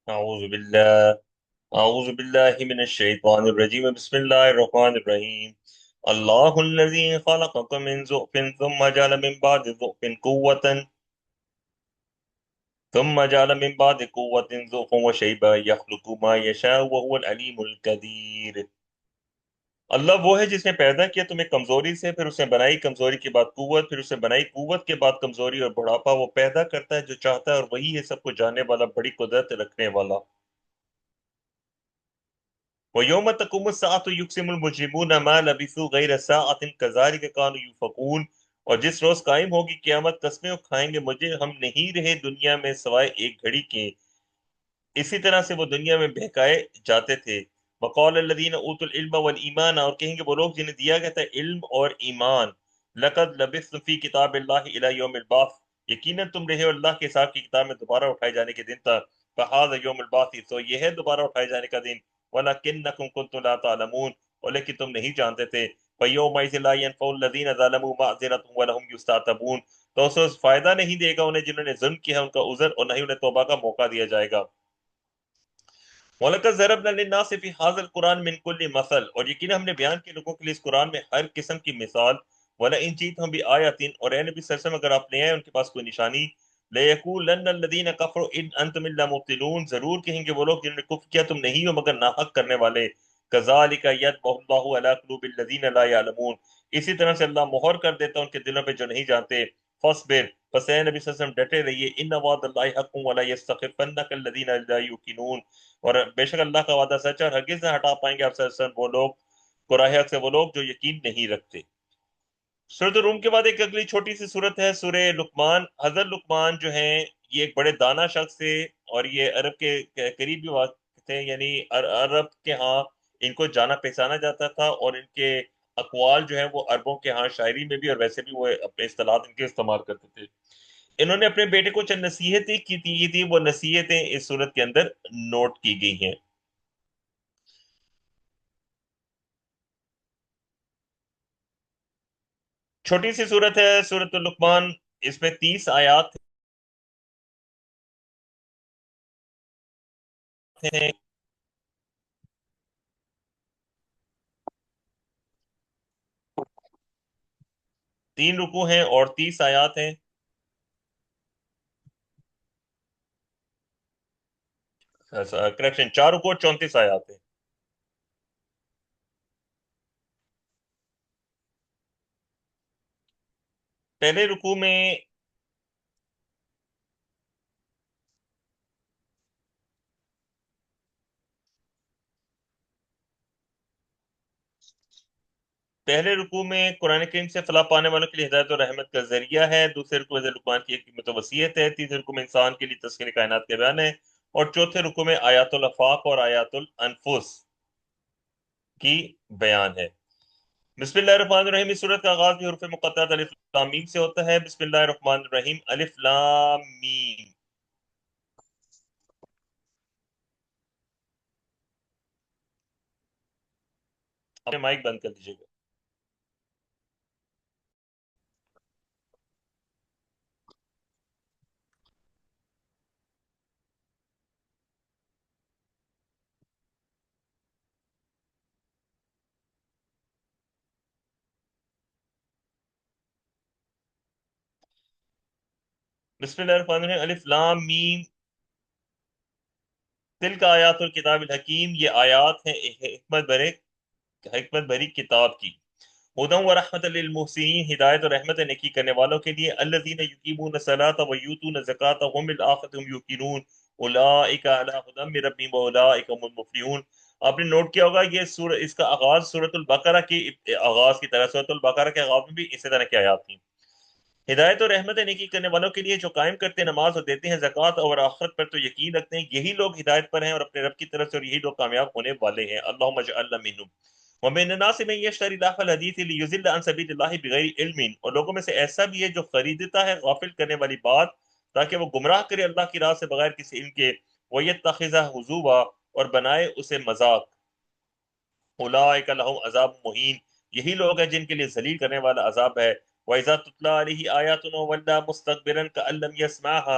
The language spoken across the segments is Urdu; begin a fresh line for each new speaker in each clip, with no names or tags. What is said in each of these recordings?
أعوذ بالله أعوذ بالله من الشيطان الرجيم بسم الله الرحمن الرحيم الله الذي خلقكم من ضعف ثم جعل من بعد ضعف قوة ضعفا وشيبا يخلق ما يشاء وهو العليم القدير۔ اللہ وہ ہے جس نے پیدا کیا تمہیں کمزوری سے، پھر اسے بنائی کمزوری کے بعد قوت، پھر اسے بنائی قوت کے بعد کمزوری اور بڑھاپا۔ وہ پیدا کرتا ہے جو چاہتا ہے اور وہی ہے سب کو جاننے والا، بڑی قدرت رکھنے والا۔ وَيَوْمَ تَقُومُ السَّاعَةُ يُقْسِمُ الْمُجْرِمُونَ مَا لَبِثُوا غَيْرَ سَاعَةٍ كَذَلِكَ كَانُوا يُؤْفَكُونَ۔ اور جس روز قائم ہوگی قیامت، قسمیں کھائیں گے مجھے ہم نہیں رہے دنیا میں سوائے ایک گھڑی کے، اسی طرح سے وہ دنیا میں بہکائے جاتے تھے۔ وقال الذین اوتوا العلم والایمان، اور کہیں گے وہ لوگ جنہیں دیا گیا تھا علم اور ایمان، لقد لبثتم فی کتاب اللہ الی یوم البعث، یقیناً تم رہے ہو اللہ کے حساب کی کتاب میں دوبارہ اٹھائے جانے کے دن تک۔ فہذا یوم البعث، تو یہ ہے دوبارہ اٹھائے جانے کا دن۔ ولکنکم کنتم لا تعلمون، اور لیکن تم نہیں جانتے تھے۔ فیومئذ لا ینفع الذین ظلموا معذرتهم ولهم یستعتبون، تو اس وقت فائدہ نہیں دے گا انہیں جنہوں نے ظلم کیا ہے ان کا عذر، اور نہ ہی انہیں توبہ کا موقع دیا جائے گا۔ وَلَقَدْ ضَرَبْنَا لِلنَّاسِ فِي هَذَا الْقُرْآنِ مِنْ كُلِّ مَثَلٍ، اور یقینا ہم نے بیان کیا لوگوں کے لیے اس قرآن میں ہر قسم کی مثال۔ وَلَئِنْ جِئْتَهُمْ بِآيَةٍ، اور اے نبی صلی اللہ علیہ وسلم اگر آپ لے آئے ان کے پاس کوئی نشانی، لَيَقُولَنَّ الَّذِينَ كَفَرُوا إِنْ أَنْتُمْ إِلَّا مُبْطِلُونَ، ضرور کہیں گے وہ لوگ جنہوں نے کفر کیا تم نہیں ہو مگر ناحق کرنے والے۔ كَذَلِكَ يَطْبَعُ اللَّهُ عَلَى قُلُوبِ الَّذِينَ لَا يَعْلَمُونَ، اسی طرح سے اللہ مہر کر دیتا ہے ان کے دلوں پہ جو نہیں جانتے۔ فَاصْبِرْ، پس اے نبی صلی اللہ علیہ وسلم ڈٹے رہیے، إِنَّ وعد اللَّهِ حَقٌّ وَلَا يَسْتَخِفَّنَّكَ الَّذِينَ لَا يُوقِنُونَ، اور بے شک اللہ کا وعدہ سچ ہے اور ہرگز نہ ہٹا پائیں گے آپ صلی اللہ علیہ وسلم وہ لوگ قرآن حق سے، وہ لوگ جو یقین نہیں رکھتے۔ سورۃ الروم کے بعد ایک اگلی چھوٹی سی سورت ہے سورہ لقمان۔ حضرت لقمان جو ہیں یہ ایک بڑے دانا شخص تھے، اور یہ عرب کے قریبی واقع تھے، یعنی عرب کے ہاں ان کو جانا پہچانا جاتا تھا، اور ان کے اقوال جو ہیں وہ عربوں کے ہاں شاعری میں بھی اور ویسے بھی وہ اپنے اصطلاحات ان کے استعمال کرتے تھے۔ انہوں نے اپنے بیٹے کو چند نصیحتیں کی تھی، وہ نصیحتیں اس صورت کے اندر نوٹ کی گئی ہیں۔ چھوٹی سی صورت ہے سورۃ اللقمان، اس میں 30 آیات ہیں، 3 رکوع ہیں اور 30 آیات ہیں۔ کریکشن، 4 رکوع اور 34 آیات ہیں۔ پہلے رکوع میں قرآن کریم سے فلاح پانے والوں کے لیے ہدایت اور رحمت کا ذریعہ ہے۔ دوسرے رکوع میں لقمان کی حکمت و وصیت ہے۔ تیسرے رکوع میں انسان کے لیے تسخیر کائنات کا بیان ہے، اور چوتھے رکوع میں آیات الافاق اور آیات الانفس کی بیان ہے۔ بسم اللہ الرحمن الرحیم، اس سورت کا آغاز بھی حروف مقطعات الف لام میم سے ہوتا ہے۔ بسم اللہ الرحمن الرحیم، الف لام میم۔ اپنے مائک بند کر دیجیے گا۔ بسم اللہ الرحمن الرحیم، الف لام میم، تلک آیات الکتاب الحکیم، یہ آیات ہیں حکمت بھری کتاب کی۔ ہدی و رحمت للمحسنین، ہدایت اور رحمت نیکی کرنے والوں کے لیے۔ الذین یقیمون الصلاۃ ویؤتون الزکاۃ وهم بالآخرۃ هم یوقنون اولئک علی ھدی من ربہم واولئک هم المفلحون۔ آپ نے نوٹ کیا ہوگا یہ اس کا آغاز سورۃ البقرہ کے آغاز کی طرح، سورۃ البقرہ کے آغاز میں بھی اسی طرح کی آیات تھیں۔ ہدایت اور رحمت نیکی کرنے والوں کے لیے جو قائم کرتے ہیں نماز اور دیتے ہیں زکوٰۃ، اور آخرت پر تو یقین رکھتے ہیں، یہی لوگ ہدایت پر ہیں اور اپنے رب کی طرف سے، اور یہی لوگ کامیاب ہونے والے ہیں۔ اللہم اجعلنا منہم۔ ومن الناس من یشتری لہو الحدیث لیضل عن سبیل اللہ بغیر علم، اور لوگوں میں سے ایسا بھی ہے جو خریدتا ہے غافل کرنے والی بات تاکہ وہ گمراہ کرے اللہ کی راہ سے بغیر کسی علم کے۔ وَيَتَّخِذَ هُزُوًا، اور بنائے اسے مذاق۔ اولئک لہم عذاب مہین، یہی لوگ ہیں جن کے لیے ذلیل کرنے والا عذاب ہے۔ وَإِذَا تُتْلَىٰ عَلَيْهِ آيَاتُنَا وَلَّىٰ مُسْتَكْبِرًا كَأَن لَّمْ يَسْمَعْهَا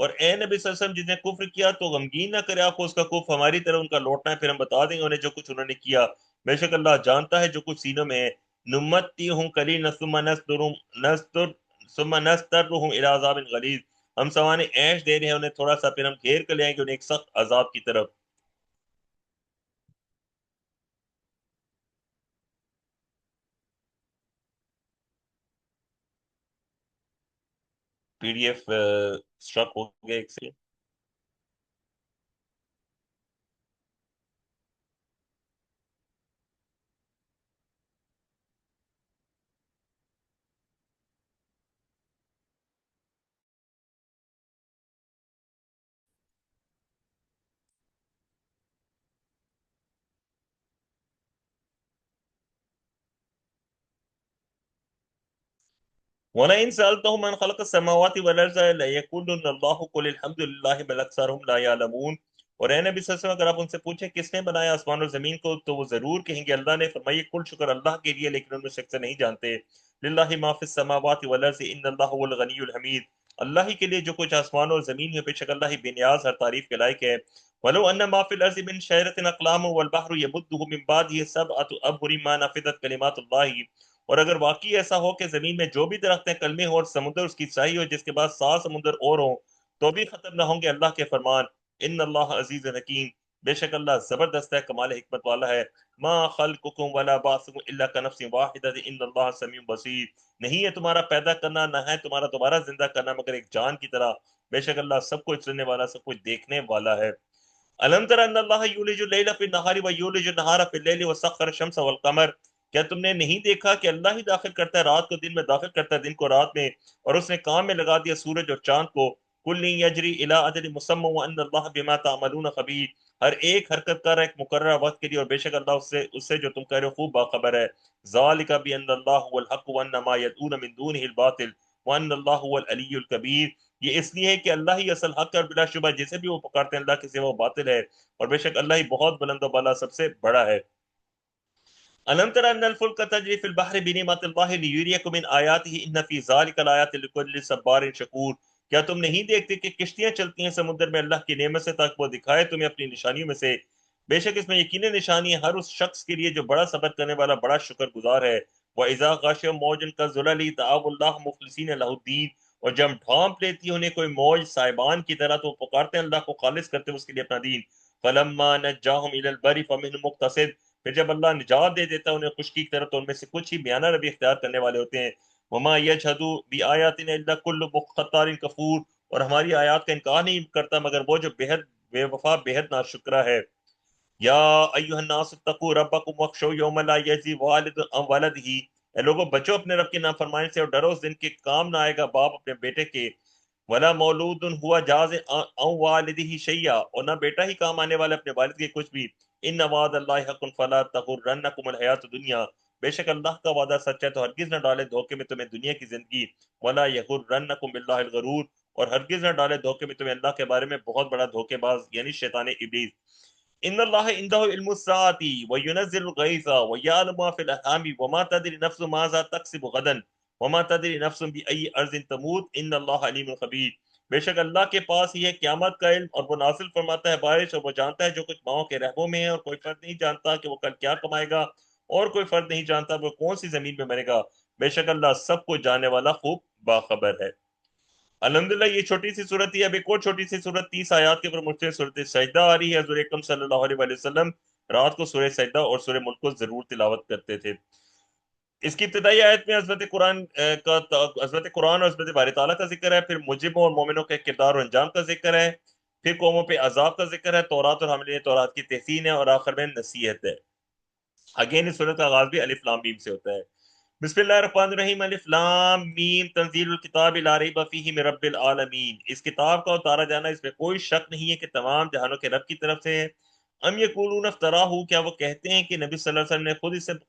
اور اے نبی صلی اللہ علیہ وسلم جس نے کفر کیا تو غمگین نہ کرے آپ کو اس کا کفر، ہماری طرح ان کا لوٹنا ہے، پھر ہم بتا دیں گے انہیں جو کچھ انہوں نے کیا، بے شک اللہ جانتا ہے جو کچھ سینوں میں ہے۔ نمتی ہوں کلی ثم نسترهم الى عذاب غلیظ، ہم سوانے عیش دے رہے ہیں انہیں تھوڑا سا، پھر ہم گھیر کر لے آئیں گے انہیں ایک سخت عذاب کی طرف۔ پی ڈی ایف اسٹرک ہو گیا ایک سے۔ وَلَئِن سَأَلْتَهُم مَّنْ خَلَقَ السَّمَاوَاتِ وَالْأَرْضَ لَيَقُولُنَّ اللَّهُ قُلِ الْحَمْدُ لِلَّهِ بَلْ أَكْثَرُهُمْ لَا يَعْلَمُونَ۔ اور اے نبی صلی اللہ علیہ وسلم اگر آپ ان سے پوچھیں کس نے بنایا آسمان اور زمین کو تو وہ ضرور کہیں گے اللہ نے، فرمائیے کل شکر اللہ کے لیے لیکن ان میں سے اکثر نہیں جانتے۔ للہ ما فی السماوات والارض ان اللہ هو الغنی الحمید، اللہ ہی کے لیے جو کچھ آسمان اور زمین ہے، بے شک اللہ ہی بے نیاز ہر تعریف کے لائق ہے۔ ولو ان ما فی الارض من شجرة اقلام والبحر يمده من بعده سبعة ابحر ما نفدت کلمات اللہ، اور اگر واقعی ایسا ہو کہ زمین میں جو بھی درخت ہیں کلمے ہوں اور سمندر اس کی سائی ہو جس کے بعد 7 سمندر اور ہوں تو بھی ختم نہ ہوں گے اللہ کے فرمان۔ ان اللہ عزیز حکیم، بے شک اللہ زبردست ہے، کمال حکمت والا ہے۔ ما خلقکم ولا بعثکم الا کنفس واحدۃ ان اللہ سمیع بصیر، نہیں ہے تمہارا پیدا کرنا نہ ہے تمہارا دوبارہ زندہ کرنا مگر ایک جان کی طرح، بے شک اللہ سب کچھ سننے والا سب کچھ دیکھنے والا ہے۔ الم تر ان اللہ یولج اللیل فی النہار ویولج النہار فی اللیل وسخر الشمس والقمر، کیا تم نے نہیں دیکھا کہ اللہ ہی داخل کرتا ہے رات کو دن میں، داخل کرتا ہے دن کو رات میں، اور اس نے کام میں لگا دیا سورج اور چاند کو۔ کل یجری الی اجل مسمى وان اللہ بما تعملون خبیر، ہر ایک حرکت کر رہا ہے ایک مقررہ وقت کے لیے، اور بے شک اللہ اس سے جو تم کہہ رہے ہو خوب باخبر ہے۔ ذالک بان اللہ هو الحق وان ما يدعون من دونه الباطل وان اللہ هو العلی الکبیر، یہ اس لیے ہے کہ اللہ ہی اصل حق ہے اور بلا شبہ جسے بھی وہ پکارتے ہیں اللہ کے سوا وہ باطل ہے، اور بے شک اللہ ہی بہت بلند و بالا سب سے بڑا ہے۔ الم تر ان الفلک تجری فی البحر بنعمت اللہ لیریکم من آیاتہ ان فی ذلک الآیات لکل صبار شکور، کیا تم نہیں دیکھتے کہ کشتیاں چلتی ہیں سمندر میں اللہ کی نعمت سے تاکہ وہ دکھائے تمہیں اپنی نشانیوں میں سے، بے شک اس میں یقینی نشانی ہے ہر اس شخص کے لیے جو بڑا صبر کرنے والا بڑا شکر گزار ہے۔ وَإِذَا غَشِيَهُم مَوْجٌ كَالظُّلَلِ دَعَوُا اللَّهَ مُخْلِصِينَ لَهُ الدِّينَ، اور جب ڈھانپ لیتی ہے انہیں کوئی موج سائبان کی طرح تو وہ پکارتے ہیں اللہ کو خالص کرتے ہوئے اس کے لیے اپنا دین۔ فَلَمَّا نَجَّاهُمْ إِلَى الْبَرِّ فَمِنْهُم مُقْتَصِدٌ، پھر جب اللہ نجات دے دیتا ہے انہیں خشکی کی طرف تو ان میں سے کچھ ہی بیانہ روی اختیار کرنے والے ہوتے ہیں۔ وما یجحد بآیاتنا الا کل مختار کفور، اور ہماری آیات کا انکار نہیں کرتا مگر وہ جو بےحد بے وفا بےحد ناشکرا ہے۔ یا ایھا الناس اتقوا ربکم واخشوا یوما لا یجزی والد عن ولدہ، اے لوگوں بچو اپنے رب کی نافرمانی سے اور ڈرو اس دن کے کام نہ آئے گا باپ اپنے بیٹے کے، ولا مولود ہوا جاز عن والدہ شیئا، اور نہ بیٹا ہی کام آنے والا اپنے والد کے کچھ بھی۔ ان وعد اللہ حق فلا تغرنکم الحیات الدنیا، بے شک اللہ کا وعدہ سچ ہے تو ہرگز نہ ڈالے دھوکے میں تمہیں دنیا کی زندگی۔ ولا یغرنکم باللہ الغرور، اور ہرگز نہ ڈالے دھوکے میں تمہیں اللہ کے بارے میں بہت بڑا دھوکے باز یعنی شیطان ابلیس۔ ان اللہ عنده علم الساعة وينزل الغيث ويعلم ما في الارحام وما تدري نفس ماذا تكسب غدا وما تدري نفس بأي ارض تموت ان اللہ علیم خبیر، بے شک اللہ کے پاس ہی ہے قیامت کا علم اور وہ نازل فرماتا ہے بارش، اور وہ جانتا ہے جو کچھ ماؤں کے رحموں میں ہے، اور کوئی فرد نہیں جانتا کہ وہ کل کیا کمائے گا، اور کوئی فرد نہیں جانتا وہ کون سی زمین میں مرے گا، بے شک اللہ سب کو جاننے والا خوب باخبر ہے۔ الحمدللہ یہ چھوٹی سی صورت ہی، اب ایک اور چھوٹی سی صورت 30 آیات کے اوپر مجھ صورت سجدہ آ رہی ہے۔ حضور اکرم صلی اللہ علیہ وآلہ وسلم رات کو سورہ سجدہ اور سورہ ملک کو ضرور تلاوت کرتے تھے۔ اس کی ابتدائی آیت میں حضرت قرآن اور حضرت باری تعالیٰ کا ذکر ہے، پھر مجرموں اور مومنوں کے کردار اور انجام کا ذکر ہے، پھر قوموں پہ عذاب کا ذکر ہے، تورات اور حاملین تورات کی تحسین ہے، اور آخر میں نصیحت ہے۔ اگین اس صورت کا آغاز بھی الف لام میم سے ہوتا ہے۔ بسم اللہ الرحمن الرحیم، الف لام میم، تنزیل الکتاب لا ریب فیہ من رب العالمین، اس کتاب کا اتارا جانا اس میں کوئی شک نہیں ہے کہ تمام جہانوں کے رب کی طرف سے ہے۔ ام یقولون افتراہ، کیا وہ کہتے ہیں کہ نبی صلی اللہ علیہ وسلم نے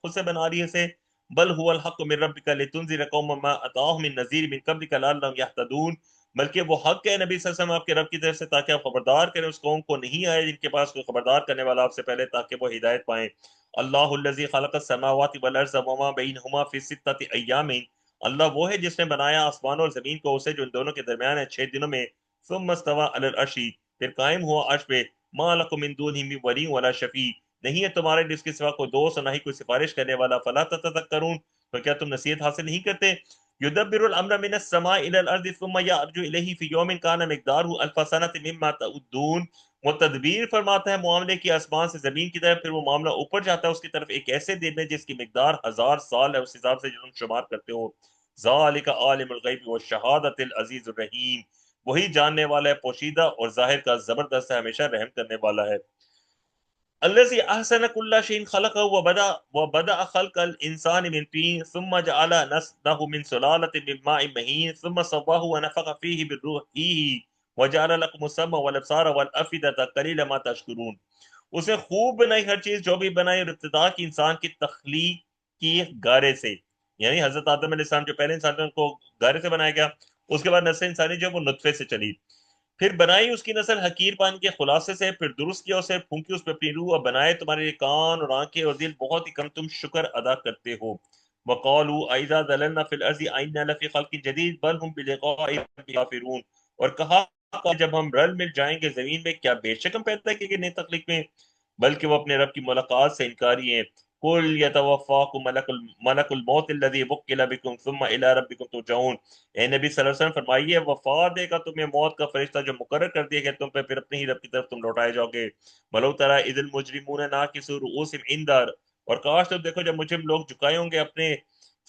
خود سے بنا لی اسے، بل هو الحق من ربک لتنذر قوما ما اتاهم من نذیر من قبلک لعلهم یهتدون، بلکہ وہ حق ہے نبی صلی اللہ علیہ وسلم آپ کے رب کی طرف سے تاکہ آپ خبردار کریں اس قوم کو نہیں آئے جن کے پاس کوئی خبردار کرنے والا آپ سے پہلے تاکہ وہ ہدایت پائیں۔ اللہ الذی خلق السماوات والارض وما بینہما فی ستۃ ایام، اللہ وہ ہے جس نے بنایا آسمان اور زمین کو اسے جو ان دونوں کے درمیان ہے 6 دنوں میں۔ ثم استوى على العرش، پھر قائم ہوا عرش پہ، ما لکم من دونہ من ولی ولا شفیع، نہیں ہے تمہارے لیے اس کے سوا کوئی دوست اور نہ ہی کوئی سفارش کرنے والا، فلا تتذکرون، تو کیا تم نصیحت حاصل نہیں کرتے؟ یدبر الامر من السماء الى الارض ثم يعرج الیہ فی یوم کان مقدارہ الف سنۃ مما تعدون، وہ تدبیر فرماتا ہے معاملے کی آسمان سے زمین کی طرف، پھر وہ معاملہ اوپر جاتا ہے اس کی طرف ایک ایسے دن میں جس کی مقدار 1000 سال ہے اس حساب سے جو تم شمار کرتے ہو۔ ذالک عالم الغیب والشہادۃ العزیز الرحیم، وہی جاننے والا ہے پوشیدہ اور ظاہر کا، زبردست ہے، ہمیشہ رحم کرنے والا ہے۔ الذي احسن كل شيء خلقه وبدأ خلق الانسان من طين ثم جعل نسله من سلالة من ماء مهين ثم صواه ونفخ فيه من روحه وجعل لكم السمع والابصار والافئدة قليلا ما تشكرون، اس نے خوب بنائی ہر چیز جو بھی بنائی، اور ابتدا کی انسان کی تخلیق کی گارے سے، یعنی حضرت آدم علیہ السلام جو پہلے انسان تھے ان کو گارے سے بنایا گیا، اس کے بعد نسل انسانی جو وہ نطفے سے چلی، پھر بنائی اس کی نسل حقیر پانی کے خلاصے سے، پھر درست کیا اسے، پھونکی اس پہ اپنی روح، اور بنائے تمہارے لیے کان اور آنکھیں اور دل، بہت ہی کم تم شکر ادا کرتے ہو۔ وقالوا اذا ضللنا في الارض انا لفي خلق جديد بل هم بلقاء ربهم كافرون، اور کہا کہ جب ہم رل مل جائیں گے زمین میں، کیا بے شک ہم پیدا کیے گئے نئی تخلیق میں، بلکہ وہ اپنے رب کی ملاقات سے انکاری ہیں۔ قل يتوفاكم ملک الموت الذي وكل بكم ثم الى ربكم ترجعون، اے نبی صلی اللہ علیہ وسلم فرمائیے، وفا دے گا تمہیں موت کا فرشتہ جو مقرر کر دیا گیا تم پہ، پھر اپنے ہی رب کی طرف تم لوٹائے جاؤ گے۔ ولو ترى اذ المجرمون ناكسوا رؤوسهم عند، اور کاش تم دیکھو جب مجرم لوگ جھکائے ہوں گے اپنے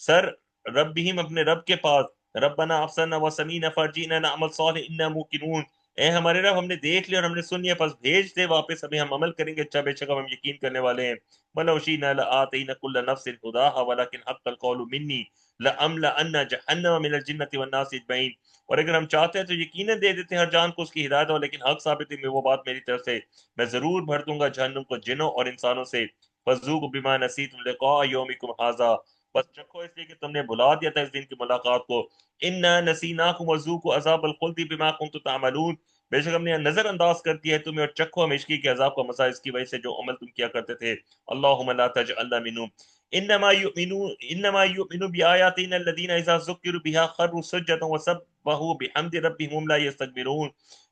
سر، ربہم اپنے رب کے پاس، ربنا ابصرنا وسمعنا فرجعنا نعمل صالحا انا موقنون، اے ہمارے رب ہم نے دیکھ لیا اور ہم نے سن لیا، پس بھیج دے واپس ہمیں، ہم عمل کریں گے اچھا، بے شک ہم یقین کرنے والے ہیں۔ ولو شئنا لآتينا كل نفس هداها ولكن حق القول مني لأملأن جہنم من الجنة والناس اجمعین، اور اگر ہم چاہتے ہیں تو یقیناً دے دیتے ہر جان کو اس کی ہدایت ہو، لیکن حق ثابت ہے وہ بات میری طرف سے، میں ضرور بھر دوں گا جہنم کو جنوں اور انسانوں سے۔ فذوقوا بما نسیتم لقاء یومکم ھذا، بس چکھو اس لیے کہ تم نے بلا دیا تھا اس دن کی ملاقات کو، انا نسیناکم وذوقوا عذاب الخلد بما کنتم تعملون، بے شک ہم نے نظر انداز کر دیا ہے تمہیں، اور چکھو ہمیشگی کے عذاب کا مزہ اس کی وجہ سے جو عمل تم کیا کرتے تھے۔ اللہم لا تجعلنا منہم، انما یؤمنون بآیاتنا الذین اذا ذکروا بها خروا سجدا وسبحوا بحمد ربهم هم لا یستکبرون،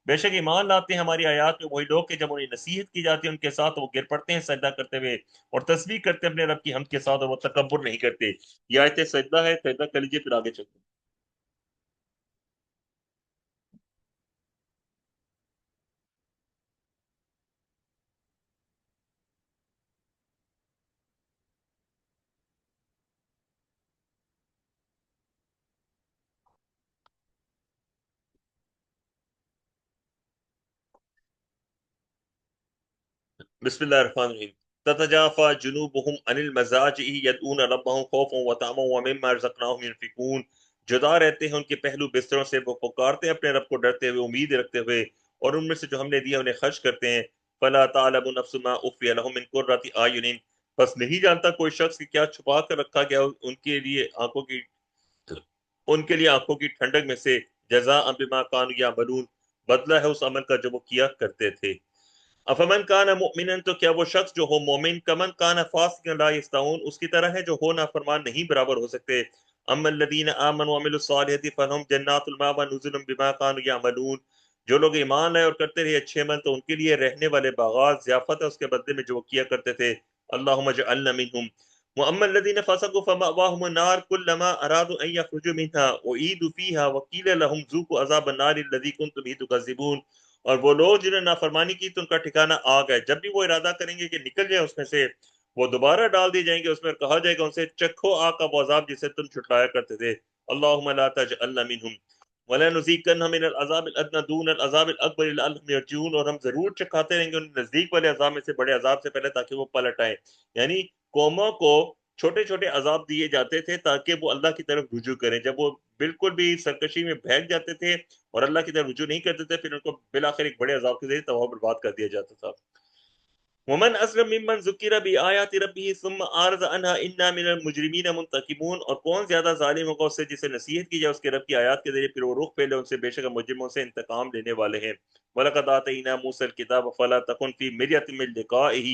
بے شک ایمان لاتے ہیں ہماری آیات میں وہی لوگ کہ جب انہیں نصیحت کی جاتی ہے ان کے ساتھ وہ گر پڑتے ہیں سجدہ کرتے ہوئے، اور تسبیح کرتے ہیں اپنے رب کی حمد کے ساتھ، اور وہ تکبر نہیں کرتے۔ یہ آیت سجدہ ہے، سجدہ کر لیجیے پھر آگے چلتے ہیں۔ بسم اللہ الرحمن الرحیم۔ تتجافى جنوبهم عن المضاجع يدعون ربهم خوفا وطمعا ومما رزقناهم ينفقون، جدا رہتے ہیں ان کے پہلو بستروں سے، وہ پکارتے ہیں اپنے رب کو ڈرتے ہوئے، امید رکھتے ہوئے، اور ان میں سے جو ہم نے دیا انہیں خرچ کرتے ہیں۔ فلا تعلم نفس ما اخفي لهم من قرة اعين، بس نہیں جانتا کوئی شخص کہ کیا چھپا کر رکھا گیا ان کے لیے آنکھوں کی ٹھنڈک میں سے، جزاء بما كانوا يعملون، بدلہ ہے اس عمل کا جو وہ کیا کرتے تھے۔ افمن کان مؤمنا، تو کیا وہ شخص جو ہو مومن، کمن کان فاسقا لا یستوون، اس کی طرح ہے جو ہو نافرمان نہیں برابر ہو سکتے۔ اما الذین آمنوا وعملوا الصالحات فلهم جنات المأوى نزلا بما كانوا يعملون، جو لوگ ایمان لائے اور کرتے رہے اچھے عمل تو ان کے لیے رہنے والے باغات ضیافت ہے اس کے بدلے میں جو وہ کیا کرتے تھے۔ اللهم اجعلنا منهم۔ واما الذين فسقوا فمأواهم النار كلما ارادوا ان يخرجوا منها اعيدوا فيها وقيل لهم ذوقوا عذاب النار الذي كنتم به تكذبون، اور وہ لوگ جنہوں نے نافرمانی کی تو ان کا ٹھکانہ آگ ہے، جب بھی وہ ارادہ کریں گے کہ نکل جائیں اس میں سے، وہ دوبارہ ڈال دی جائیں گے اس میں، اور کہا جائے گا ان سے چکھو آگ کا وہ عذاب جسے تم چھٹلایا کرتے تھے۔ اللہم لا تجعلنا منہم وَلَنُذِيقَنَّهُم مِّنَ الْعَذَابِ الْأَدْنَىٰ دُونَ الْعَذَابِ الْأَكْبَرِ لَعَلَّهُمْ يَرْجِعُونَ، اور ہم ضرور چکھاتے رہیں گے ان نزدیک والے عذاب میں سے بڑے عذاب سے پہلے تاکہ وہ پلٹ آئیں، یعنی قوموں کو چھوٹے چھوٹے عذاب دیے جاتے تھے تاکہ وہ اللہ کی طرف رجوع کریں، جب وہ بالکل بھی سرکشی میں بہک جاتے تھے اور اللہ کی طرف رجوع نہیں کرتے تھے، پھر ان کو بالآخر ایک بڑے عذاب کے ذریعے تباہ و برباد کر دیا جاتا تھا۔ ومن اسلم ممن ذکر بآیات ربه ثم اعرض عنها انا من المجرمین منتقمون، اور کون زیادہ ظالم ہوگا اس سے جسے نصیحت کی جائے اس کے رب کی آیات کے ذریعے پھر وہ رخ پھیلے ان سے، بے شک ہم مجرموں سے انتقام لینے والے ہیں۔ وَلَقَدْ آتَيْنَا مُوسَى الْكِتَابَ فَلَا تَكُنْ فِي مِرْيَةٍ مِّن لِقَائِهِ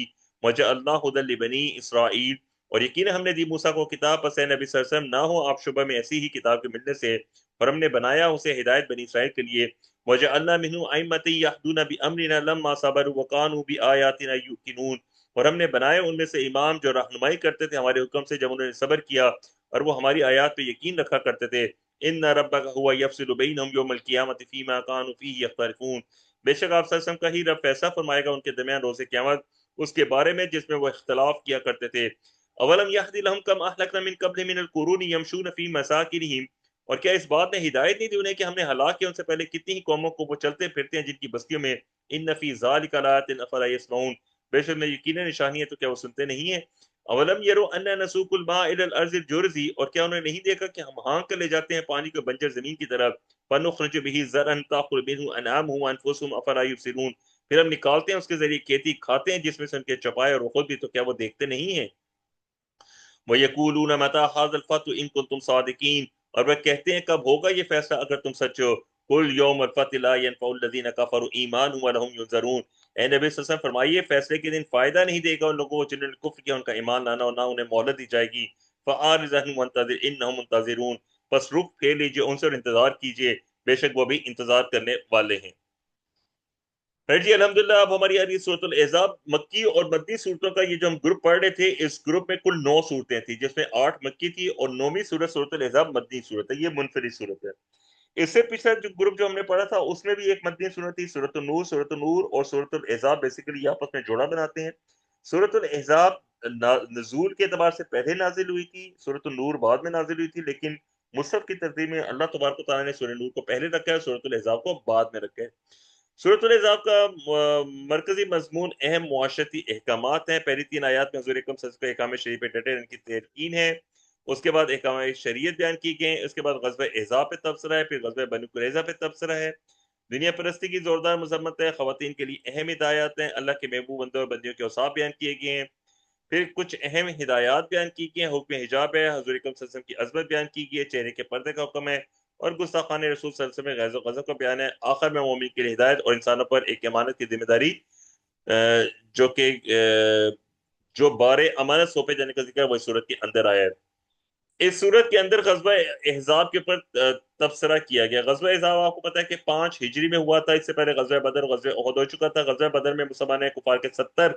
وَجَعَلْنَاهُ هُدًى لِبَنِي إِسْرَائِيلَ، اور یقینا ہم نے دی موسیٰ کو کتاب، پس اے نبی صلی اللہ علیہ وسلم نہ ہو آپ شبہ میں ایسی ہی کتاب کے ملنے سے، اور ہم نے بنایا اسے ہدایت بنی اسرائیل کے لیے۔ وجعلنا منهم أئمة يهدون بأمرنا لما صبروا وكانوا بآياتنا يوقنون، اور ہم نے بنائے ان میں سے امام جو رہنمائی کرتے تھے ہمارے حکم سے جب انہوں نے صبر کیا اور وہ ہماری آیات پہ یقین رکھا کرتے تھے۔ ان ربک هو یفصل بینہم یوم القیامۃ فیما كانوا فیہ یختلفون، بے شک آپ صلی اللہ علیہ وسلم کا ہی رب فیصلہ فرمائے گا ان کے درمیان روز قیامت اس کے بارے میں جس میں وہ اختلاف کیا کرتے تھے۔ اولم یہد لہم کم اہلکنا من قبل من القرون یمشون فی مساکنہم، اور کیا اس بات نے ہدایت نہیں دی انہیں کہ ہم نے ہلاک کیا ان سے پہلے کتنی ہی قوموں کو وہ چلتے پھرتے ہیں جن کی بستیوں میں۔ ان فی ذالک لآیات افلا یسمعون، بے شک میں یقیناً نشانی ہے تو کیا وہ سنتے نہیں ہیں۔ اولم یرو انا نسوق الماء الى الارض الجرز، اور کیا انہوں نے نہیں دیکھا کہ ہم ہانک کر لے جاتے ہیں پانی کو بنجر زمین کی طرف، فنخرج به زرعا تاكل منه انعامهم وانفسهم افلا يبصرون، پھر ہم نکالتے ہیں اس کے ذریعے کھیتی کھاتے ہیں جس میں سے ان کے چپائے اور وہ خود بھی، تو کیا وہ دیکھتے نہیں ہیں۔ وَيَقُولُونَ مَتَىٰ هَٰذَا الْفَتْحُ إِن كُنتُمْ صَادِقِينَ، اور وہ کہتے ہیں کب ہوگا یہ فیصلہ اگر تم سچ ہو۔ قُلْ يَوْمَ الْفَتْحِ لَا يَنفَعُ الَّذِينَ كَفَرُوا إِيمَانُهُمْ وَلَهُمْ يُنذَرُونَ، اے نبی صلی اللہ علیہ وسلم فرمائیے فیصلے کے دن فائدہ نہیں دے گا ان لوگوں کو جنہوں نے کفر کیا، ان کا ایمان لانا، اور نہ انہیں مہلت دی جائے گی۔ فَأَعْرِضْ عَنْهُمْ وَانتَظِرْ إِنَّهُمْ مُنتَظِرُونَ، پس رخ پھیر لیجیے ان سے اور انتظار کیجیے، بے شک وہ بھی انتظار کرنے والے ہیں۔ جی الحمدللہ، اب ہماری آ رہی صورت الاحزاب۔ مکی اور مدنی صورتوں کا یہ جو ہم گروپ پڑھ رہے تھے، اس گروپ میں کل 9 صورتیں تھیں جس میں 8 مکی تھی اور 9ویں صورت صورت الاحزاب مدنی صورت ہے، یہ منفرد صورت ہے۔ اس سے پچھلا جو گروپ جو ہم نے پڑھا تھا اس میں بھی ایک مدنی صورت تھی، سورۃ النور اور سورۃ الاحزاب بیسیکلی یہ آپس میں جوڑا بناتے ہیں۔ سورۃ الاحزاب نزول کے اعتبار سے پہلے نازل ہوئی تھی، سورۃ النور بعد میں نازل ہوئی تھی، لیکن مصحف کی ترتیب میں اللہ تبارک و تعالیٰ نے سورۃ نور کو پہلے رکھا ہے، سورۃ الاحزاب کو بعد میں رکھا ہے۔ سورۃ الاحزاب کا مرکزی مضمون اہم معاشرتی احکامات ہیں۔ پہلی 3 آیات میں حضور اکرم صلی اللہ علیہ وسلم کے احکام شریف پہ ڈٹے ان کی تلقین ہے، اس کے بعد احکام شریعت بیان کی گئے، اس کے بعد غزوہ احزاب پہ تبصرہ ہے، پھر غزوہ بنو قریظہ پہ تبصرہ ہے، دنیا پرستی کی زوردار مذمت ہے، خواتین کے لیے اہم ہدایات ہیں، اللہ کے محبوب بندوں اور بندیوں کے اوصاف بیان کیے گئے ہیں، پھر کچھ اہم ہدایات بیان کی گئی ہیں، حکم حجاب ہے، حضور اکرم صلی اللہ علیہ وسلم کی عظمت بیان کی گئی ہے، چہرے کے پردے کا حکم ہے، اور گستاخان رسول صلی اللہ علیہ وسلم میں غیظ و غضب کا بیان ہے۔ آخر میں مومن کے لیے ہدایت اور انسانوں پر ایک امانت کی ذمہ داری جو کہ جو بار امانت سونپے جانے کا ذکر وہی صورت کے اندر آیا ہے۔ اس صورت کے اندر غزوہ احزاب کے اوپر تبصرہ کیا گیا۔ غزوہ احزاب آپ کو پتا ہے کہ 5 ہجری میں ہوا تھا، اس سے پہلے غزوہ بدر اور غزوہ احد ہو چکا تھا۔ غزوہ بدر میں مسلمان نے کفار کے 70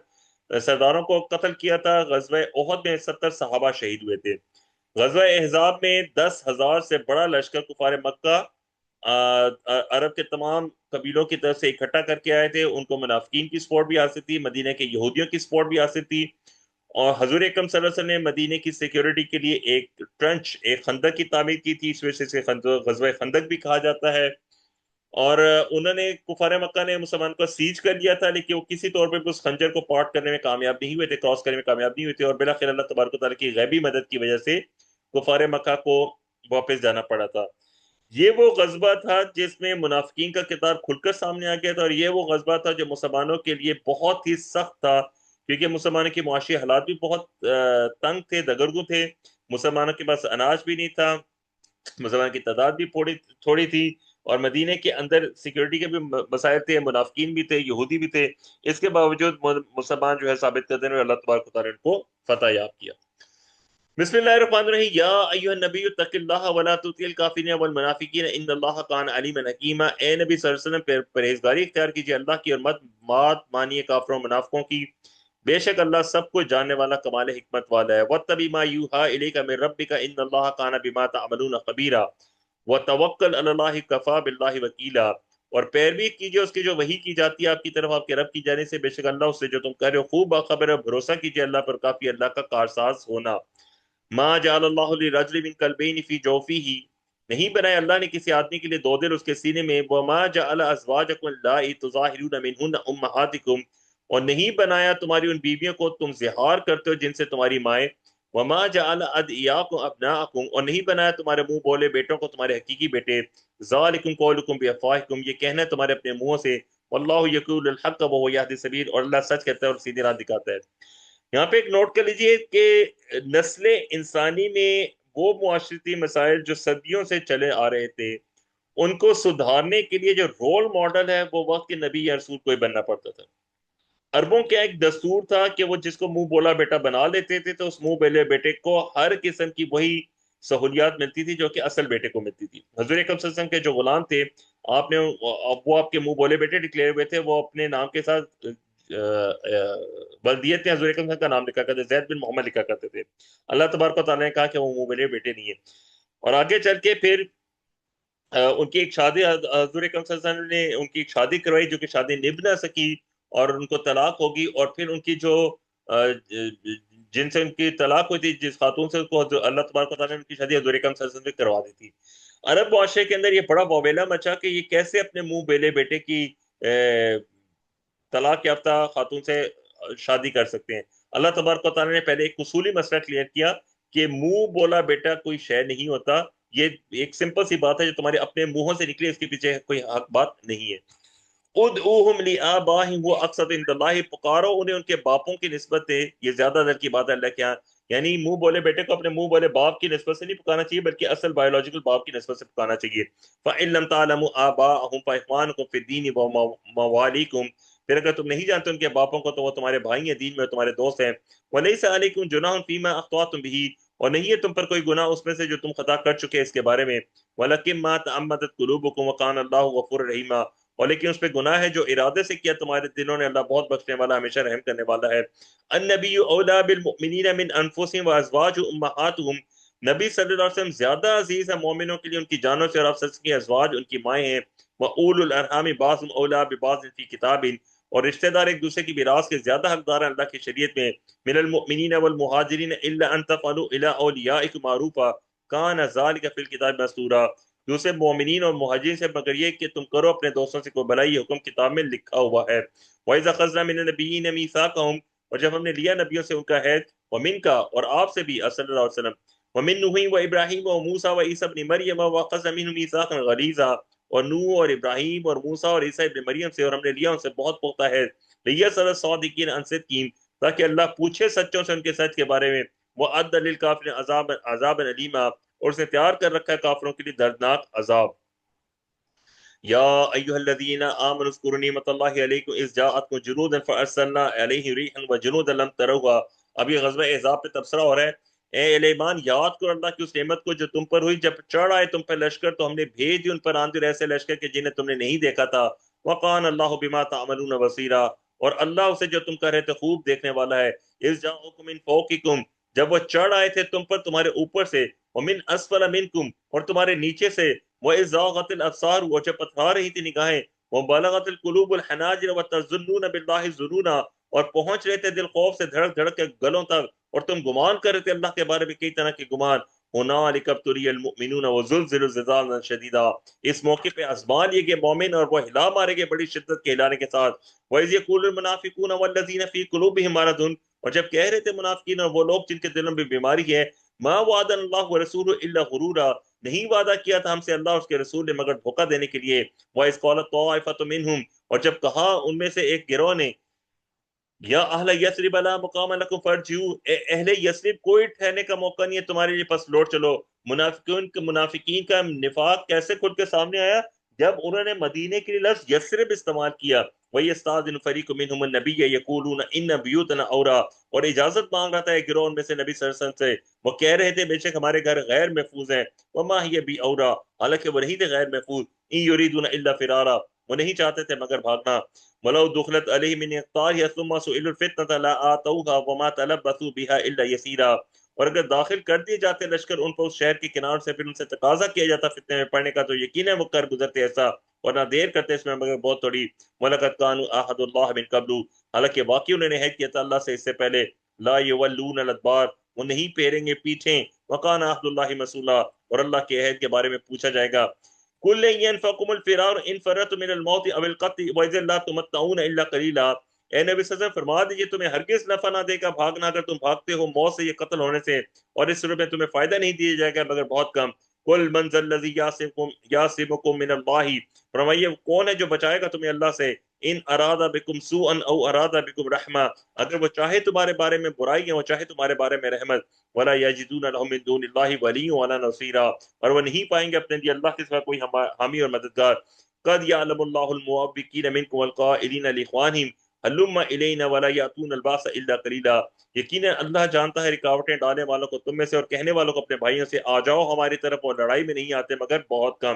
سرداروں کو قتل کیا تھا، غزوہ احد میں 70 صحابہ شہید ہوئے تھے۔ غزوہ احزاب میں 10,000 سے بڑا لشکر کفار مکہ عرب کے تمام قبیلوں کی طرف سے اکٹھا کر کے آئے تھے، ان کو منافقین کی سپورٹ بھی حاصل تھی، مدینہ کے یہودیوں کی سپورٹ بھی حاصل تھی، اور حضور اکرم صلی اللہ علیہ وسلم نے مدینہ کی سیکیورٹی کے لیے ایک ٹرنچ، ایک خندق کی تعمیر کی تھی، اس وجہ سے غزوہ خندق بھی کہا جاتا ہے۔ اور انہوں نے کفار مکہ نے مسلمان کو سیج کر لیا تھا، لیکن وہ کسی طور پہ اس خنجر کو پارٹ کرنے میں کامیاب نہیں ہوئے تھے، کراس کرنے میں کامیاب نہیں ہوئے تھے، اور بالآخر اللہ تبارک و تعالیٰ کی غیبی مدد کی وجہ سے کفار مکہ کو واپس جانا پڑا تھا۔ یہ وہ غزوہ تھا جس میں منافقین کا کردار کھل کر سامنے آ گیا تھا، اور یہ وہ غزوہ تھا جو مسلمانوں کے لیے بہت ہی سخت تھا، کیونکہ مسلمانوں کے معاشی حالات بھی بہت تنگ تھے، دگرگو تھے، مسلمانوں کے پاس اناج بھی نہیں تھا، مسلمانوں کی تعداد بھی تھوڑی تھی، اور مدینے کے اندر سیکیورٹی کے بھی مسائل تھے، منافقین بھی تھے، یہودی بھی تھے، اس کے باوجود مسلمان جو ہے ثابت کرتے ہیں اللہ تبارک و تعالیٰ نے کو فتح یاب کیا۔ بسم اللہ الرحمن الرحیم، یا ایھا النبی اتق اللہ ولا تطع الکافرین والمنافقین ان اللہ کان علیما حکیما، اے نبی صلی اللہ علیہ وسلم پرہیزگاری اختیار کیجیے اللہ کی اور مات مانیے کافروں و منافقوں کی، بے شک اللہ سب کو جاننے والا کمال حکمت والا ہے۔ واتبع ما یوحی الیک من ربک ان اللہ کان بما تعملون خبیرا وتوکل علی اللہ کفی باللہ وکیلا، اور پیروی کیجیے اس کی جو وحی کی جاتی ہے آپ کی طرف آپ کے رب کی جانب سے، بے شک اللہ اس سے جو تم کر رہے ہو خوب باخبر ہے، بھروسہ کیجیے اللہ پر، کافی اللہ کا کارساز ہونا۔ ما جعل اللہ لرجل من قلبین فی جوفہ، نہیں بنایا اللہ نے کسی آدمی کے لیے 2 دل اس کے سینے میں، وما جعل ازواجکم اللائی تظاہرون منہن امہاتکم، اور نہیں بنایا تمہاری ان بیویوں کو تم زہار کرتے ہو جن سے تمہاری مائیں، وما جعل ادعیاکم ابناءکم، اور نہیں بنایا تمہارے منہ بولے بیٹوں کو تمہارے حقیقی بیٹے، ذالکم قولکم بافواہکم، یہ کہنا ہے تمہارے اپنے منہوں سے، واللہ یقول الحق وهو یہدی السبیل، اور اللہ سچ کہتا ہے اور سیدھی راہ دکھاتا ہے۔ یہاں پہ ایک نوٹ کر لیجئے کہ نسل انسانی میں وہ معاشرتی مسائل جو صدیوں سے چلے آ رہے تھے ان کو سدھارنے کے لیے جو رول ماڈل ہے وہ وقت کے نبی یا رسول کو ہی بننا پڑتا تھا۔ عربوں کا ایک دستور تھا کہ وہ جس کو منہ بولا بیٹا بنا لیتے تھے تو اس منہ بولے بیٹے کو ہر قسم کی وہی سہولیات ملتی تھی جو کہ اصل بیٹے کو ملتی تھی۔ حضور اکرم صلی اللہ علیہ وسلم کے جو غلام تھے آپ نے وہ آپ کے منہ بولے بیٹے ڈکلیئر ہوئے تھے، وہ اپنے نام کے ساتھ بلدیت میں حضور اکرم کا نام لکھا کرتے، زید بن محمد لکھا کرتے تھے۔ اللہ تبارک و تعالیٰ نے کہا کہ وہ منہ بولے بیٹے نہیں ہیں۔ اور آگے چل کے پھر ان کی ایک شادی، حضور اکرم صلی اللہ علیہ وسلم نے ان کی ایک شادی کروائی جو کہ شادی نبھ نہ سکی، اور ان کو طلاق ہوگی، اور پھر ان کی جو جن سے ان کی طلاق ہوئی تھی، جس خاتون سے ان کو اللہ تبارک و تعالیٰ نے ان کی شادی حضور اکرم صلی اللہ علیہ وسلم نے کروا دی تھی۔ عرب معاشرے کے اندر یہ بڑا واویلا مچا کہ یہ کیسے اپنے منہ بیلے بیٹے کی طلاق یافتہ خاتون سے شادی کر سکتے ہیں۔ اللہ تبارک و تعالیٰ نے پہلے ایک اصولی مسئلہ کلیئر کیا کہ منہ بولا بیٹا کوئی شے نہیں ہوتا، یہ ایک سمپل سی بات ہے جو تمہارے اپنے منہوں سے نکلے، اس کے پیچھے کوئی حق بات نہیں ہے۔ ادعوہم لآبائہم وہ اقسط عند اللہ، پکارو انہیں ان کے باپوں کی نسبت سے، یہ زیادہ در کی بات ہے اللہ کے یہاں، یعنی منہ بولے بیٹے کو اپنے منہ بولے باپ کی نسبت سے نہیں پکانا چاہیے، بلکہ اصل بایولوجیکل باپ کی نسبت سے پکانا چاہیے۔ فَإِن لَمْ تَعْلَمُوا آبَاءَهُمْ فَإِخْوَانُكُمْ فِي الدِّينِ وَمَوَالِيكُمْ، پھر اگر تم نہیں جانتے ان کے باپوں کو تو وہ تمہارے بھائی ہیں، دین میں تمہارے دوست ہیں۔ وَلَيْسَ عَلَيْكُمْ جُنَاحٌ فِيمَا أَخْطَأْتُمْ بِهِ، اور نہیں ہے تم پر کوئی گناہ اس میں سے جو تم خطا کر چکے اس کے بارے میں۔ وَلَكِن مَا تَعَمَّدَتْ قُلُوبُكُمْ وَكَانَ اللَّهُ غَفُورًا رَحِيمًا، اور لیکن اس پہ گناہ ہے جو ارادے سے کیا تمہارے دلوں نے، اللہ بہت بخشنے والا ہمیشہ رحم کرنے والا ہے۔ النبی اولا بالمؤمنین من انفسهم وازواج امہاتهم، نبی صلی اللہ علیہ وسلم زیادہ عزیز ہے مومنوں کے لیے ان کی جانوں سے، اور افضل کی ازواج ان کی مائیں ہیں۔ واولو الارحام بعضهم اولا ببعض فی کتاب، اور رشتہ دار ایک دوسرے کی میراث کے زیادہ حقدار ہیں اللہ کی شریعت میں۔ من المؤمنین والمہاجرین الا ان تفعلوا الى اولیائکم معروفا کان ذلک فی الکتاب مسطورا، دوسرے مومنین اور مہاجرین سے مگر یہ کہ تم کرو اپنے دوستوں سے کوئی بھلائی، یہ حکم کتاب میں لکھا ہوا ہے۔ وَإِذَا أَخَذْنَا مِنَ النَّبِيِّينَ مِيثَاقَهُمْ، اور جب ہم نے لیا نبیوں سے ان کا عہد، وَمِنْ کا، اور آپ سے بھی صلی اللہ علیہ وسلم، وَمِن نُوحٍ وَإِبْرَاهِيمَ وَمُوسَىٰ وَعِيسَىٰ ابْنِ مَرْيَمَ وَأَخَذْنَا مِنْهُم مِيثَاقًا غَلِيظًا، اور نوح اور ابراہیم اور موسیٰ اور عیسیٰ ابن مریم سے، اور ہم نے لیا ان سے بہت پختہ ہے۔ لِيَسْأَلَ الصَّادِقِينَ عَنْ صِدْقِهِمْ، تاکہ اللہ پوچھے سچوں سے ان کے سچ کے بارے میں۔ وَأَعَدَّ لِلْكَافِرِينَ عَذَابًا أَلِيمًا، اور اس نے تیار کر رکھا ہے کافروں کے لیے دردناک عذاب۔ یا ایھا الذین آمنوا اذکروا نعمت اللہ علیکم اذ جاءتکم جنودا فارسلنا علیہم ریحا وجنودا لم تروها، اب یہ غزوہ احزاب پہ تبصرہ ہو رہا ہے۔ اے اہل ایمان، یاد کرو اللہ کی اس نعمت کو جو تم پر ہوئی، جب چڑھ آئے تم پر لشکر تو ہم نے بھیج دی ان پر آندر ایسے لشکر کے جنہیں تم نے نہیں دیکھا تھا۔ وقان اللہ بما تعملون بصیرا، اور اللہ اسے جو تم کر رہے تھے خوب دیکھنے والا ہے۔ اذ جاءکم من فوقکم، جب وہ چڑھ آئے تھے تم پر تمہارے اوپر سے، ومن اسفل منکم، اور تمہارے نیچے سے، وَإِذْ زَاغَتِ الْأَبْصَارُ، اور جب پتھرا رہی تھی نگاہیں، وَبَلَغَتِ الْقُلُوبُ الْحَنَاجِرَ وَتَظُنُّونَ بِاللَّهِ الظُّنُونَ، اور پہنچ رہے تھے دل خوف سے دھڑک دھڑک کے گلوں تک، اور تم گمان کر رہے تھے اللہ کے بارے میں کئی طرح کے گمان۔ هُنَالِكَ ابْتُلِيَ الْمُؤْمِنُونَ وَزُلْزِلُوا زِلْزَالًا شَدِيدًا، اس موقع پہ آزما لیے گئے مومن اور وہ ہلا مارے گئے بڑی شدت کے ہلانے کے ساتھ۔ وَإِذْ يَقُولُ الْمُنَافِقُونَ وَالَّذِينَ فِي قُلُوبِهِم مَرَضٌ، اور جب کہہ رہے تھے منافقین اور وہ لوگ جن کے دلوں میں بیماری ہے، ما وعدنا اللہ ورسولہ الا غرورا، نہیں وعدہ کیا تھا ہم سے اللہ اور اس کے رسول نے مگر دھوکہ دینے کے لیے۔ وَإِذْ قَالَتْ طَائِفَةٌ مِّنْهُمْ، اور جب کہا ان میں سے ایک گروہ نے، یا اہل یثرب لا مقام لکم فارجعوا، اے اہل یثرب کوئی ٹھہرنے کا موقع نہیں ہے تمہارے لیے، پس لوٹ چلو۔ منافقین کا نفاق کیسے کھل کے سامنے آیا؟ جب انہوں نے مدینے کے لیے لفظ یثرب استعمال کیا۔ وَيَسْتَأْذِنُ فَرِيقٌ مِّنْهُمُ النَّبِيَّ يَقُولُونَ إِنَّ بِيُوتَنَا عَوْرَىٰ، اور اجازت مانگ رہا تھا ایک گروہ ان میں سے نبی صلی اللہ علیہ وسلم سے، وہ کہہ رہے تھے بے شک ہمارے گھر غیر محفوظ ہیں۔ وَمَا هِيَ بِأَوْرَىٰ، حالانکہ وہ نہیں تھے غیر محفوظ۔ إِن يُرِيدُونَ إِلَّا فِرَارًا، وہ نہیں چاہتے تھے مگر بھاگنا۔ وَلَوْ دُخِلَتْ عَلَيْهِم مِّنْ أَقْطَارِهَا ثُمَّ سُئِلُوا الْفِتْنَةَ لَآتَوْهَا وَمَا تَلَبَّثُوا بِهَا إِلَّا يَسِيرًا، اور اگر داخل کر دیے جاتے لشکر ان کو اس شہر کے کنار سے، پھر ان سے تقاضا کیا جاتا فتنے میں پڑنے کا، تو یقیناً وہ کر گزرتے ایسا، اور نہ دیر کرتے اس میں مگر بہت تھوڑی۔ وَلَقَدْ كَانُوا عَاهَدُوا اللَّهَ مِن قَبْلُ، حالانکہ واقعی انہوں نے عہد کیا تھا اللہ سے اس سے پہلے۔ لا يَوَلُّونَ الْأَدْبَارَ، وہ نہیں پھیریں گے پیٹھیں۔ وَكَانَ عَهْدُ اللَّهِ مَسْئُولًا، اور اللہ کے عہد کے بارے میں پوچھا جائے گا۔ قُل لَّن يَنفَعَكُمُ الْفِرَارُ إِن فَرَرْتُم مِّنَ الْمَوْتِ أَوِ الْقَتْلِ وَإِذًا لَّا تُمَتَّعُونَ إِلَّا قَلِيلًا، اے نبی صلی اللہ علیہ وسلم فرما دیجئے تمہیں ہرگز نفع نہ دے گا بھاگنا اگر تم بھاگتے ہو موت سے یا قتل ہونے سے، اور اس صورت میں تمہیں فائدہ نہیں دیا جائے گا مگر بہت کم۔ قُلْ مَنْ ذَا الَّذِي يَعْصِمُكُم مِّنَ اللَّهِ، فرمائیے کون ہے جو بچائے گا تمہیں اللہ سے؟ ان اراد بکم سوءا او اراد بکم رحمہ، اگر وہ چاہے تمہارے بارے میں برائی ہے وہ چاہے تمہارے بارے میں رحمت۔ ولا یجدون لهم من دون اللہ ولیا ولا نصیرا، اور وہ نہیں پائیں گے اپنے لیے اللہ کے سوا کوئی حامی اور مددگار۔ قد یعلم اللہ المعوقین منکم والقائلین لاخوانہم ہلم الینا ولا یاتون الباس الا قلیلا، یقینا اللہ جانتا ہے رکاوٹیں ڈالنے والوں کو تم میں سے اور کہنے والوں کو اپنے بھائیوں سے آ جاؤ ہماری طرف، اور لڑائی میں نہیں آتے مگر بہت کم۔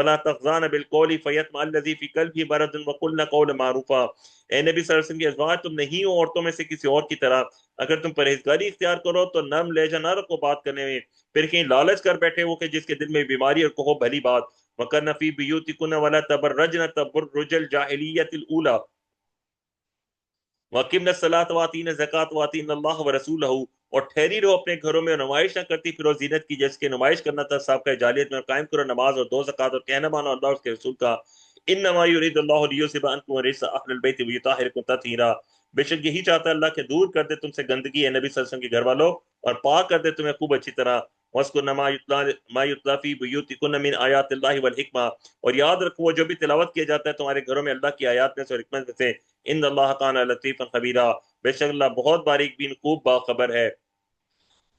ولا تخزان بالقول فیطمع الذی فی قلبہ مرض وقلن قولا معروفا۔ اے نبی صلی اللہ علیہ وسلم کی ازواج، تم نہیں ہو عورتوں میں سے کسی اور کی طرح، اگر تم پرہیزگاری اختیار کرو تو نرم لہجہ نہ رکھو بات کرنے میں، پھر کہیں لالچ کر بیٹھے ہو کہ جس کے دل میں بیماری، اور کہو بھلی بات۔ وَقَرْنَ فِي بُيُوتِكُنَّ وَلَا تَبَرَّجْنَ تَبَرُّجَ الْجَاهِلِيَّةِ الْأُولَىٰ وَأَقِمْنَ الصَّلَاةَ وَآتِينَ الزَّكَاةَ وَأَطِيعْنَ اللَّهَ وَرَسُولَهُ، اور ٹھہری رہو اپنے گھروں میں، اور نمائش نہ کرتی پھرو زینت کی جیسے کہ نمائش کرنا تھا سابقہ جاہلیت میں، اور قائم کرو نماز اور دو زکات، اور کہنا مانو اللہ اور اس کے رسول کا۔ انما یرید اللہ لیذھب عنکم الرجس اہل البیت ویطہرکم تطہیرا، بے شک یہی چاہتا ہے اللہ کہ دور کر دے تم سے گندگی، اے نبی صلی اللہ علیہ وسلم کے گھر والوں، اور پاک کر دے تمہیں خوب اچھی طرح۔ وَاذْكُرْنَ مَا يُتْلَىٰ فِي بُيُوتِكُنَّ مِنْ آیَاتِ اللَّهِ وَالْحِکْمَةِ، اور یاد رکھو وہ جو بھی تلاوت کیا جاتا ہے تمہارے گھروں میں اللہ کی آیات میں سے اور حکمت میں سے۔ ان اللہ کان لطیفا خبیرا، بے شک اللہ بہت باریک بین خوب باخبر ہے۔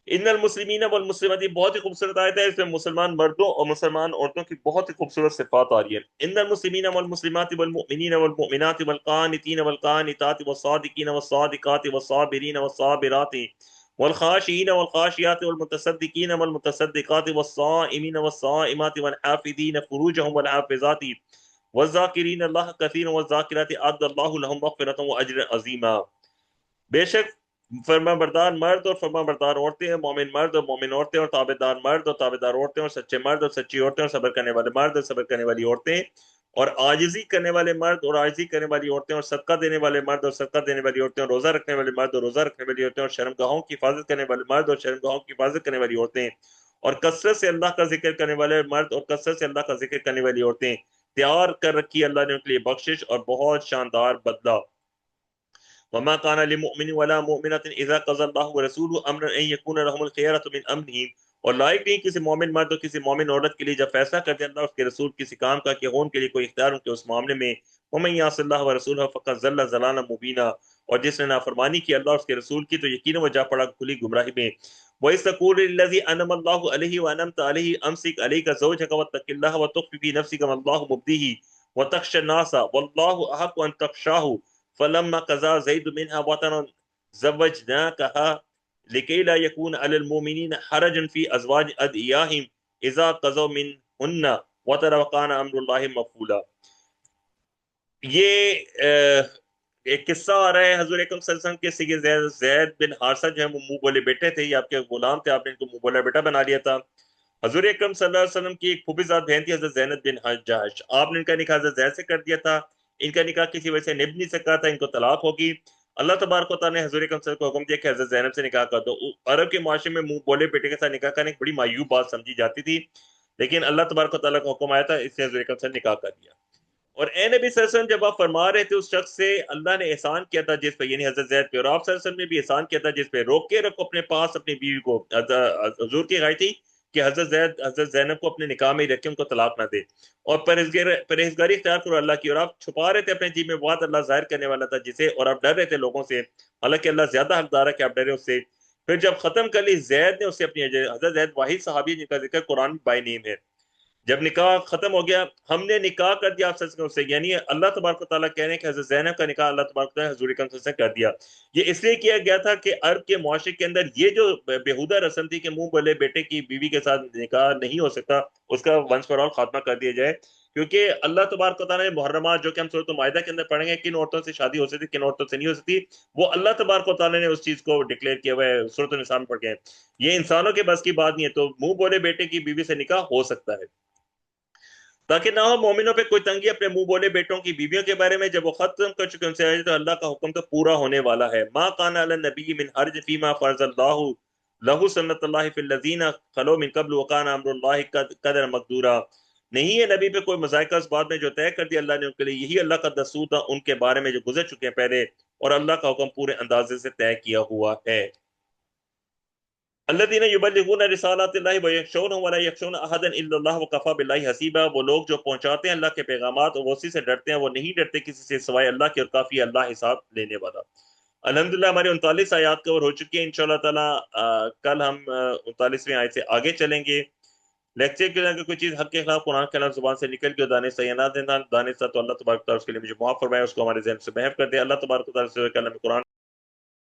ان المسلمین والمسلمات، بہت ہی خوبصورت آیت ہے، اس میں مسلمان مردوں اور مسلمان عورتوں کی بہت ہی خوبصورت صفات آ رہی ہیں۔ ان المسلمین والمسلمات والمؤمنین والمؤمنات والقانتین والقانتات والصادقین والصادقات والصابرین والصابرات والخاشعین والخاشعات والمتصدقین والمتصدقات والصائمین والصائمات والحافظین فروجهم والحافظات والذاکرین اللہ کثیرا والذاکرات اعد اللہ لهم مغفرۃ واجرا عظیما۔ بے شک فرما بردار مرد اور فرما بردار عورتیں ہیں، مومن مرد اور مومن عورتیں، اور تابع دار مرد اور تابع دار عورتیں، اور سچے مرد اور سچی عورتیں، اور صبر کرنے والے مرد اور صبر کرنے والی عورتیں، اور عاجزی کرنے والے مرد اور عاجزی کرنے والی عورتیں، اور صدقہ دینے والے مرد اور صدقہ دینے والی عورتیں، اور روزہ رکھنے والے مرد اور روزہ رکھنے والی عورتیں، اور شرمگاہوں کی حفاظت کرنے والے مرد اور شرمگاہوں کی حفاظت کرنے والی عورتیں، اور کثرت سے اللہ کا ذکر کرنے والے مرد اور کثرت سے اللہ کا ذکر کرنے والی عورتیں، تیار کر رکھی اللہ نے ان کے لیے بخشش اور بہت شاندار بدلہ۔ وما كان لمؤمن ولا مؤمنة اذا قضى الله ورسوله امرا ان يكون لهم الخيرة من امرهم، اور لائق نہیں کسی مومن مرد اور کسی مومن عورت کے لیے جب فیصلہ کر دے اللہ اور اس کے رسول کسی کام کا کہ ہو ان کے لیے کوئی اختیار ان کے اس معاملے میں۔ ومن يعص الله ورسوله فقد ضل ضلالا مبینا، اور جس نے نافرمانی کی اللہ اور اس کے رسول کی تو یقینا وہ جا پڑا کھلی گمراہی میں۔ وَإِذْ تَقُولُ لِلَّذِي أَنْعَمَ اللَّهُ عَلَيْهِ وَأَنْعَمْتَ عَلَيْهِ أَمْسِكْ عَلَيْكَ زَوْجَكَ وَاتَّقِ اللَّهَ وَتُخْفِي فِي نَفْسِكَ مَا اللَّهُ مُبْدِيهِ وَتَخْشَى النَّاسَ وَاللَّهُ أَحَقُّ أَنْ تَخْشَاهُ فلما قضى زيد منها وطرا زوجناكها لكي لا يكون على المؤمنين حرج في ازواج ادعيائهم اذا قضوا منهن وطرا وكان امر الله مفعولا۔ یہ ایک قصہ آ رہا ہے حضور اکرم صلی اللہ علیہ وسلم کے سگے زید بن حارثہ جو ہے وہ منہ بولے بیٹے تھے، یہ آپ کے غلام تھے، آپ نے ان کو منہ بولا بیٹا بنا لیا تھا۔ حضور اکرم صلی اللہ علیہ وسلم کی ایک پھوپھی زاد بہن تھی حضرت زینب بن جہش، آپ نے ان کا نکاح حضرت زید سے کر دیا تھا، ان کا نکاح کسی وجہ سے نبھ نہیں سکا تھا، ان کو طلاق ہوگی۔ اللہ تبارک و تعالیٰ نے حضور اکرم صلی اللہ علیہ وسلم کو حکم دیا کہ حضرت زینب سے نکاح کر دو۔ عرب کے معاشرے میں منہ بولے بیٹے کے ساتھ نکاح کرنے ایک بڑی معیوب بات سمجھی جاتی تھی، لیکن اللہ تبارک و تعالیٰ کا حکم آیا تھا، اس سے حضور اکرم سے نکاح کر دیا۔ اور اے نبی صلی اللہ علیہ وسلم جب آپ فرما رہے تھے اس شخص سے اللہ نے احسان کیا تھا جس پہ، یعنی حضرت زید پہ، اور آپ صلی اللہ علیہ وسلم نے بھی احسان کیا تھا جس پہ، روک کے رکھو اپنے پاس اپنی بیوی کو۔ حضور کی رائے تھی کہ حضرت زینب کو اپنے نکاح میں ہی رکھے، ان کو طلاق نہ دے، اور پرہیزگاری اختیار کرو اللہ کی، اور آپ چھپا رہے تھے اپنے جی میں بات، اللہ ظاہر کرنے والا تھا جسے، اور آپ ڈر رہے تھے لوگوں سے، حالانکہ اللہ زیادہ حقدار ہے کہ آپ ڈرے اس سے۔ پھر جب ختم کر لی زید نے اس سے اپنی، حضرت زید واحد صحابی جن کا ذکر قرآن بائی نیم ہے، جب نکاح ختم ہو گیا ہم نے نکاح کر دیا آپ صلی اللہ علیہ وسلم سے، یعنی اللہ تبارک و تعالیٰ کہہ رہے ہیں کہ حضرت زینب کا نکاح اللہ تبارک و تعالیٰ نے حضور اکرم صلی اللہ علیہ وسلم سے کر دیا۔ یہ اس لیے کیا گیا تھا کہ عرب کے معاشرے کے اندر یہ جو بےہودہ رسم تھی کہ منہ بولے بیٹے کی بیوی کے ساتھ نکاح نہیں ہو سکتا، اس کا ونس فار آل خاتمہ کر دیا جائے، کیونکہ اللہ تبارک و تعالیٰ نے محرمات جو کہ ہم سورۃ المائدہ کے اندر پڑھیں گے کن عورتوں سے شادی ہو سکتی کن عورتوں سے نہیں ہو سکتی، وہ اللہ تبارک و تعالیٰ نے اس چیز کو ڈکلیئر کیا ہوا ہے، سورۃ النساء میں پڑھ کے، یہ انسانوں کے بس کی بات نہیں ہے، تو منہ بولے بیٹے کی بیوی سے نکاح ہو سکتا ہے، تاکہ نہ ہو مومنوں پہ کوئی تنگی اپنے منہ بولے بیٹوں کی بیویوں کے بارے میں۔ جب وہ ختم کر چکے ان سے تو اللہ کا حکم تو پورا ہونے والا ہے۔ ما کان علی النبی من حرج فیما فرض اللہ لہ سنت اللہ فی الذین خلو من قبل وکان امر اللہ قدر مقدورا، نہیں ہے نبی پہ کوئی مذائقہ اس بات میں جو طے کر دیا اللہ نے ان کے لیے، یہی اللہ کا دستور تھا ان کے بارے میں جو گزر چکے ہیں پہلے، اور اللہ کا حکم پورے اندازے سے طے کیا ہوا ہے۔ الذين يبلغون رسالات الله ويخشونه ولا يخشون احدا الا الله وكفى بالله حسيبا، وہ لوگ جو پہنچاتے ہیں اللہ کے پیغامات اور وہ اسی سے ڈرتے ہیں، وہ نہیں ڈرتے کسی سے سوائے اللہ کے، اور کافی اللہ حساب لینے والا۔ الحمدللہ ہماری 39 آیات کور ہو چکی ہیں، انشاءاللہ تعالی کل ہم 39ویں آیت سے آگے چلیں گے۔ لیکچر کے اگر کوئی چیز حق کے خلاف قرآن کے خلاف زبان سے نکل گئی دانے سے یا نہ دینا دانے سے، تو اللہ تبارک و تعالیٰ اس کے لیے مجھے معاف فرمائے، اس کو ہمارے ذہن سے محو کر دے۔ اللہ تبارک و تعالیٰ سے کلام قرآن